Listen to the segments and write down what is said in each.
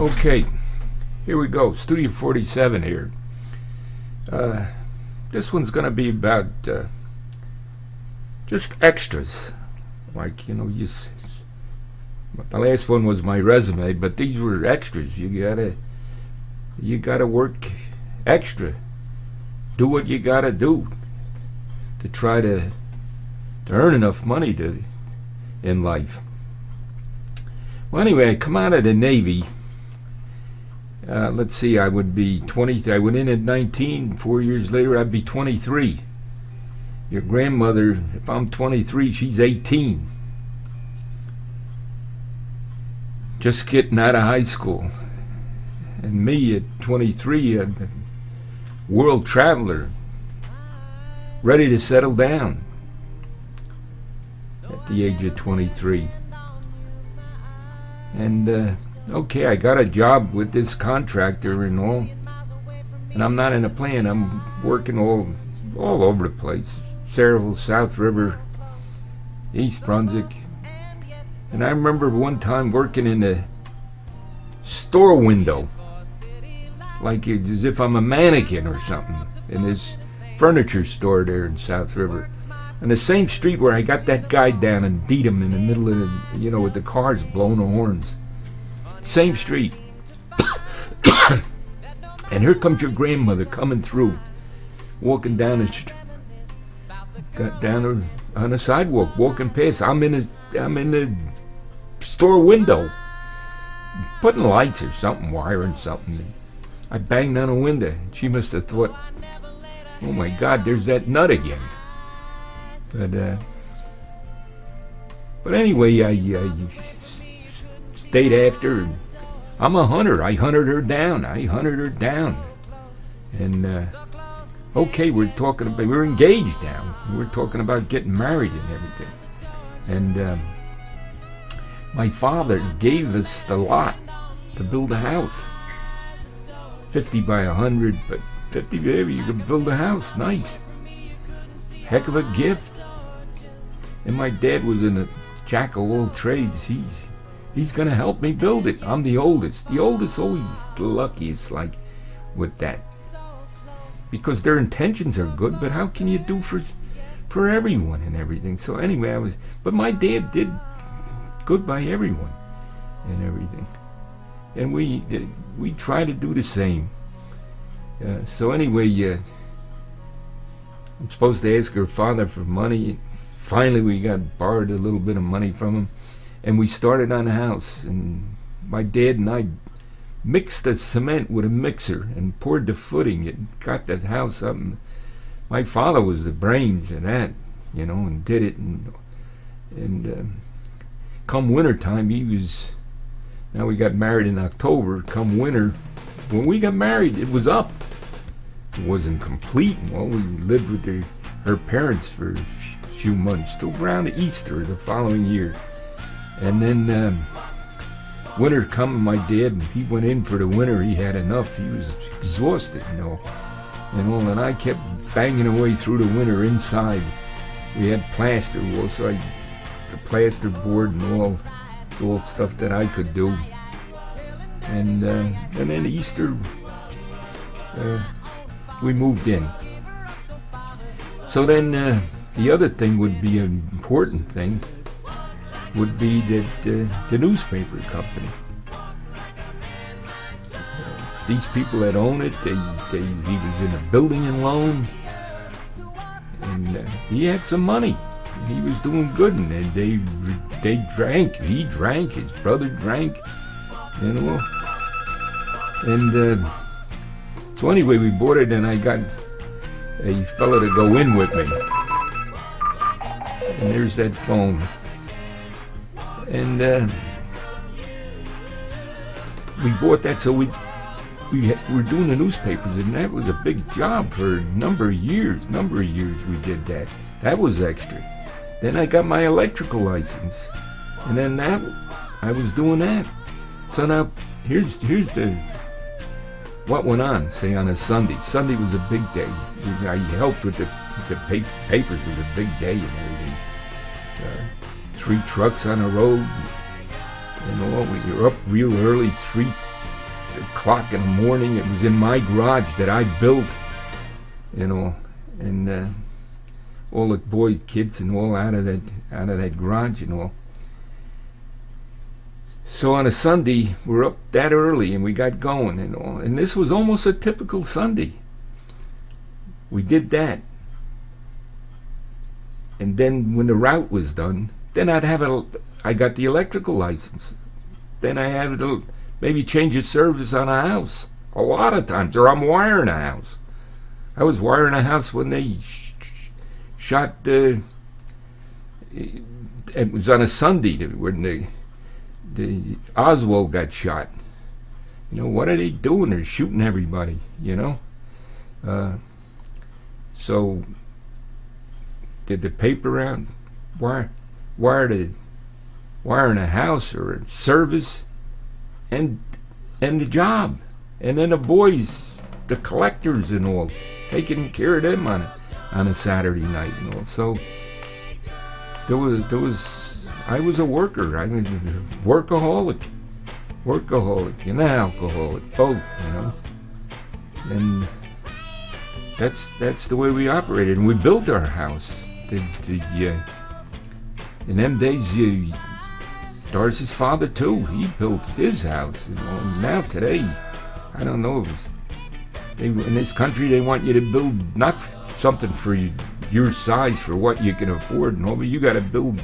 Okay, here we go. Studio 47 here. This one's going to be about just extras. Like, the last one was my resume, but these were extras. You gotta work extra. Do what you gotta do to try to earn enough money in life. Well, anyway, I come out of the Navy. Let's see, I would be 20. I went in at 19. 4 years later, I'd be 23. Your grandmother, if I'm 23, she's 18. Just getting out of high school. And me at 23, a world traveler, ready to settle down at the age of 23. And okay, I got a job with this contractor and all, and I'm not in a plant. I'm working all over the place. Sayreville, South River, East Brunswick. And I remember one time working in a store window, like as if I'm a mannequin or something, in this furniture store there in South River. On the same street where I got that guy down and beat him in the middle of the, with the cars blowing the horns. Same street. And here comes your grandmother coming through, walking down on the sidewalk, walking past. I'm in the store window, putting lights or something, wiring something. I banged on a window. She must have thought, oh my God, there's that nut again. But anyway, I stayed after. I'm a hunter. I hunted her down. And okay, we're engaged now. We're talking about getting married and everything. And my father gave us the lot to build a house. 50 by 100, but 50, baby, you can build a house. Nice. Heck of a gift. And my dad was in a jack of all trades. He's going to help me build it. I'm the oldest. The oldest always the luckiest, like, with that. Because their intentions are good, but how can you do for everyone and everything? So anyway, but my dad did good by everyone and everything. And we try to do the same. So anyway, I'm supposed to ask her father for money. Finally, we borrowed a little bit of money from him, and we started on the house. And my dad and I mixed the cement with a mixer and poured the footing. It got that house up. And my father was the brains of that, and did it. And come winter time, now we got married in October. Come winter, when we got married, it was up. It wasn't complete. Well, we lived with her parents for a few months, till around Easter the following year. And then winter come, my dad, he went in for the winter. He had enough. He was exhausted, and I kept banging away through the winter inside. We had plaster, so the plaster board and all stuff that I could do. And then Easter, we moved in. So then the other thing would be an important thing would be that the newspaper company. These people that own it, he was in a building and loan, and he had some money. He was doing good, and they drank. He drank. His brother drank, And so anyway, we bought it, and I got a fellow to go in with me. And there's that phone. And we bought that, so we were doing the newspapers, and that was a big job for a number of years. We did that. That was extra. Then I got my electrical license, and then I was doing that. So now here's what went on. Say on a Sunday. Sunday was a big day. I helped with the papers. Was a big day and everything. 3 trucks on the road. We were up real early, o'clock in the morning. It was in my garage that I built, and all the boys, kids, and all out of that garage and all. So on a Sunday, we're up that early and we got going and all. And this was almost a typical Sunday. We did that. And then when the route was done, then I got the electrical license. Then I had to maybe change the service on a house. A lot of times, or I'm wiring a house. I was wiring a house when they shot it was on a Sunday when the Oswald got shot. What are they doing? They're shooting everybody, so did the paper out wiring a house or a service and the job, and then the boys, the collectors and all, taking care of them on a Saturday night and all. So there was I was a worker. I was a workaholic and an alcoholic, both, and that's the way we operated. And we built our house. In them days, Doris's father too, he built his house. Now today, I don't know, in this country they want you to build not something for your size, for what you can afford and all, but you got to build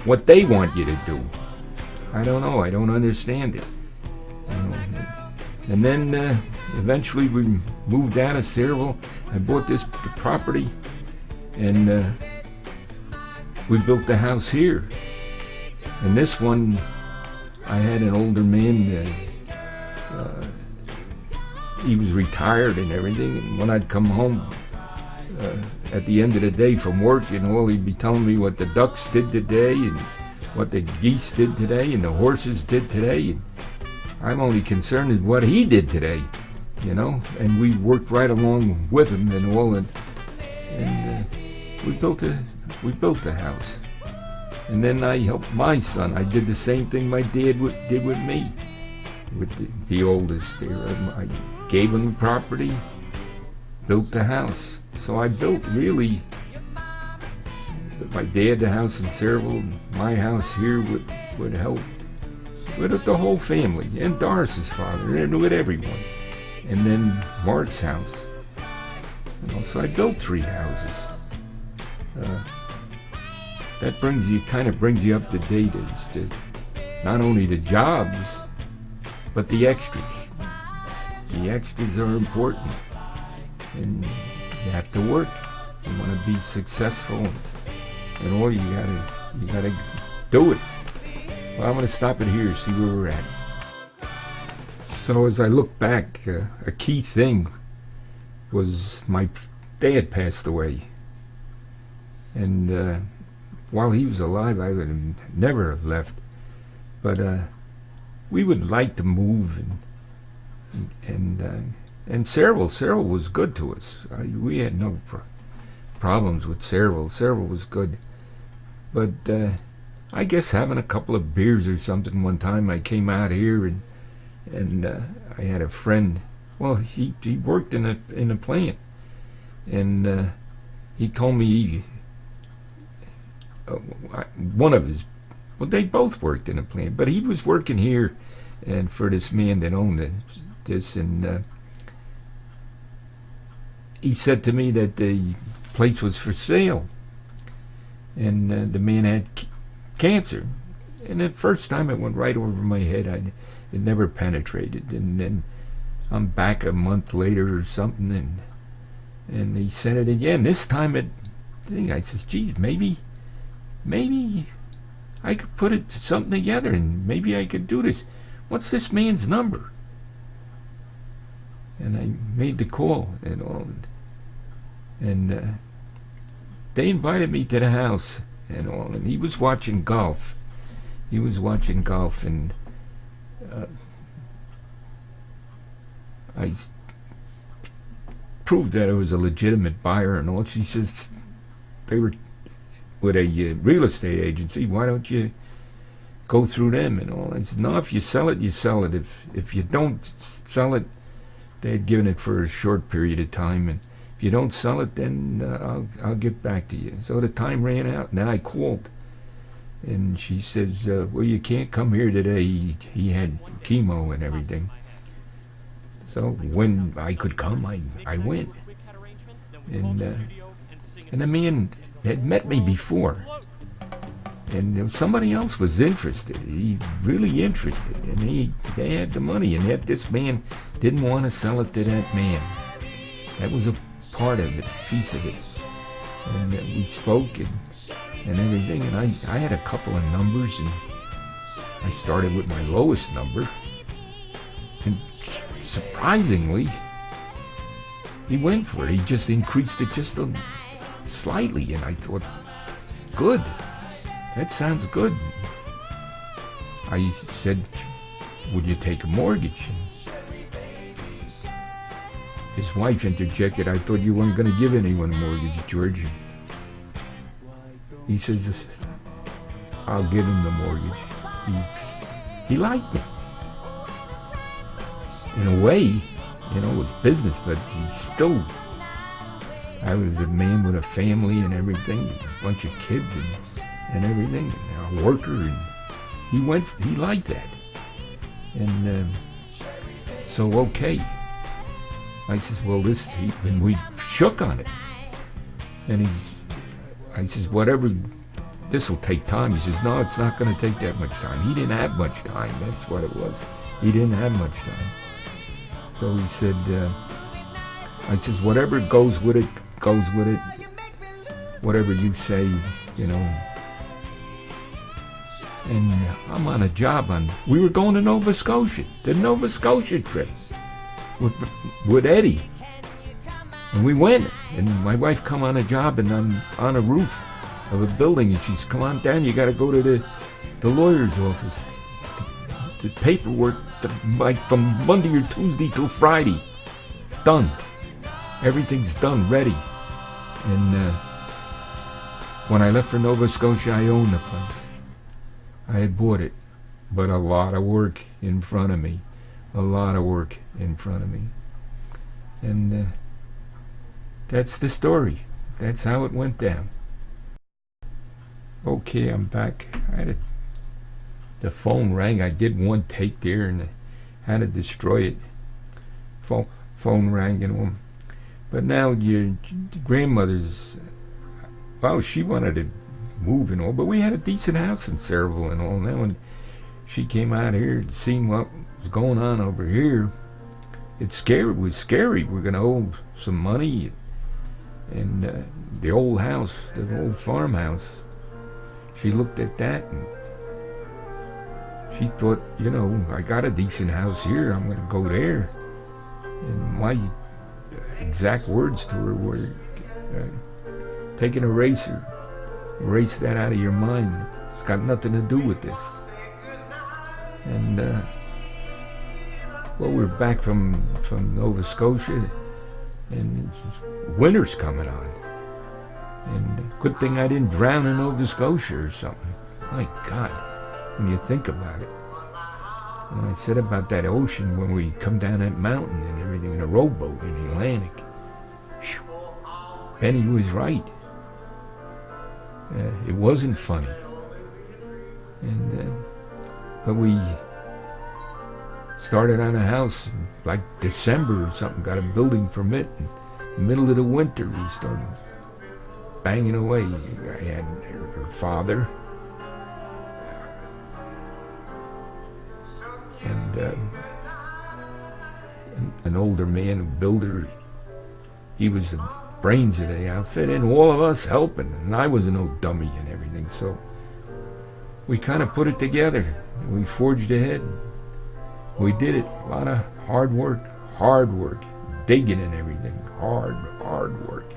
what they want you to do. I don't know, I don't understand it. And then eventually we moved down to Sayreville. I bought the property, and we built the house here. And this one, I had an older man. He was retired and everything. And when I'd come home at the end of the day from work, he'd be telling me what the ducks did today and what the geese did today and the horses did today. And I'm only concerned with what he did today, And we worked right along with him and all, and we built the house. And then I helped my son. I did the same thing my dad did with me, with the oldest there. I gave him the property, built the house. So I built really, my dad the house in Sayreville, my house here would help with the whole family, and Doris's father, and with everyone. And then Mark's house. So I built 3 houses. That kind of brings you up to date as to not only the jobs, but the extras. The extras are important, and you have to work. You want to be successful, and all, you gotta do it. Well, I'm going to stop it here, see where we're at. So as I look back, a key thing was my dad passed away, and while he was alive, I would have never have left. But we would like to move, and Sayreville was good to us. We had no problems with Sayreville. Sayreville was good, but I guess having a couple of beers or something one time, I came out here and I had a friend. Well, he worked in a plant, and he told me one of his. Well, they both worked in a plant, but he was working here, and for this man that owned this, and he said to me that the place was for sale, and the man had cancer. And the first time it went right over my head. It never penetrated. And then I'm back a month later or something, and he said it again. This time I says, geez, maybe I could put something together, and maybe I could do this. What's this man's number? And I made the call and all, and they invited me to the house and all, and he was watching golf. And I proved that I was a legitimate buyer and all. She says, they were with a real estate agency. Why don't you go through them and all. I said, no, if you sell it, you sell it. If you don't sell it, they had given it for a short period of time, and if you don't sell it, then I'll get back to you. So the time ran out, and then I called, and she says, well, you can't come here today. He had chemo and everything. So when I could come, I went. And the man had met me before. And somebody else was interested. He really interested. And they had the money. And yet this man didn't want to sell it to that man. That was a part of it, a piece of it. And we spoke and everything. And I had a couple of numbers. And I started with my lowest number. And surprisingly, he went for it. He just increased it just slightly. And I thought, good. That sounds good. I said, would you take a mortgage? His wife interjected, I thought you weren't going to give anyone a mortgage, George. He says, I'll give him the mortgage. He liked me. In a way, it was business, but I was a man with a family and everything, a bunch of kids and everything, and a worker, and he liked that. And so, okay. I says, well, and we shook on it. And I says, whatever, this will take time. He says, no, it's not going to take that much time. He didn't have much time, that's what it was. He didn't have much time. So he said, I says, whatever goes with it, goes with it. Whatever you say, And I'm on a job we were going to Nova Scotia, the Nova Scotia trip with Eddie. And we went, and my wife come on a job, and I'm on a roof of a building, and she's, come on down, you got to go to the lawyer's office. The paperwork, like from Monday or Tuesday till Friday, done. Everything's done, ready. And when I left for Nova Scotia, I owned the place. I had bought it, but a lot of work in front of me. A lot of work in front of me. And that's the story. That's how it went down. Okay, I'm back. The phone rang. I did one take there and I had to destroy it. Phone rang and but now your grandmother's, well, she wanted to move and all, but we had a decent house in Cedarville and all. Now when she came out here and seen what was going on over here, it was scary. We're going to owe some money. And the old house, the old farmhouse, she looked at that and she thought, I got a decent house here, I'm going to go there. And my exact words to her were, take an eraser, erase that out of your mind. It's got nothing to do with this. And, we're back from Nova Scotia, and winter's coming on. And good thing I didn't drown in Nova Scotia or something. My God, when you think about it. And I said about that ocean when we come down that mountain and everything in a rowboat in the Atlantic. Whew. Benny was right. It wasn't funny. And but we started on a house like December or something, got a building permit. In the middle of the winter, we started banging away. I had her father and an older man, a builder. He was the brains of the outfit, and all of us helping. And I was no dummy and everything, so we kind of put it together. We forged ahead. We did it. A lot of hard work, digging and everything. Hard work.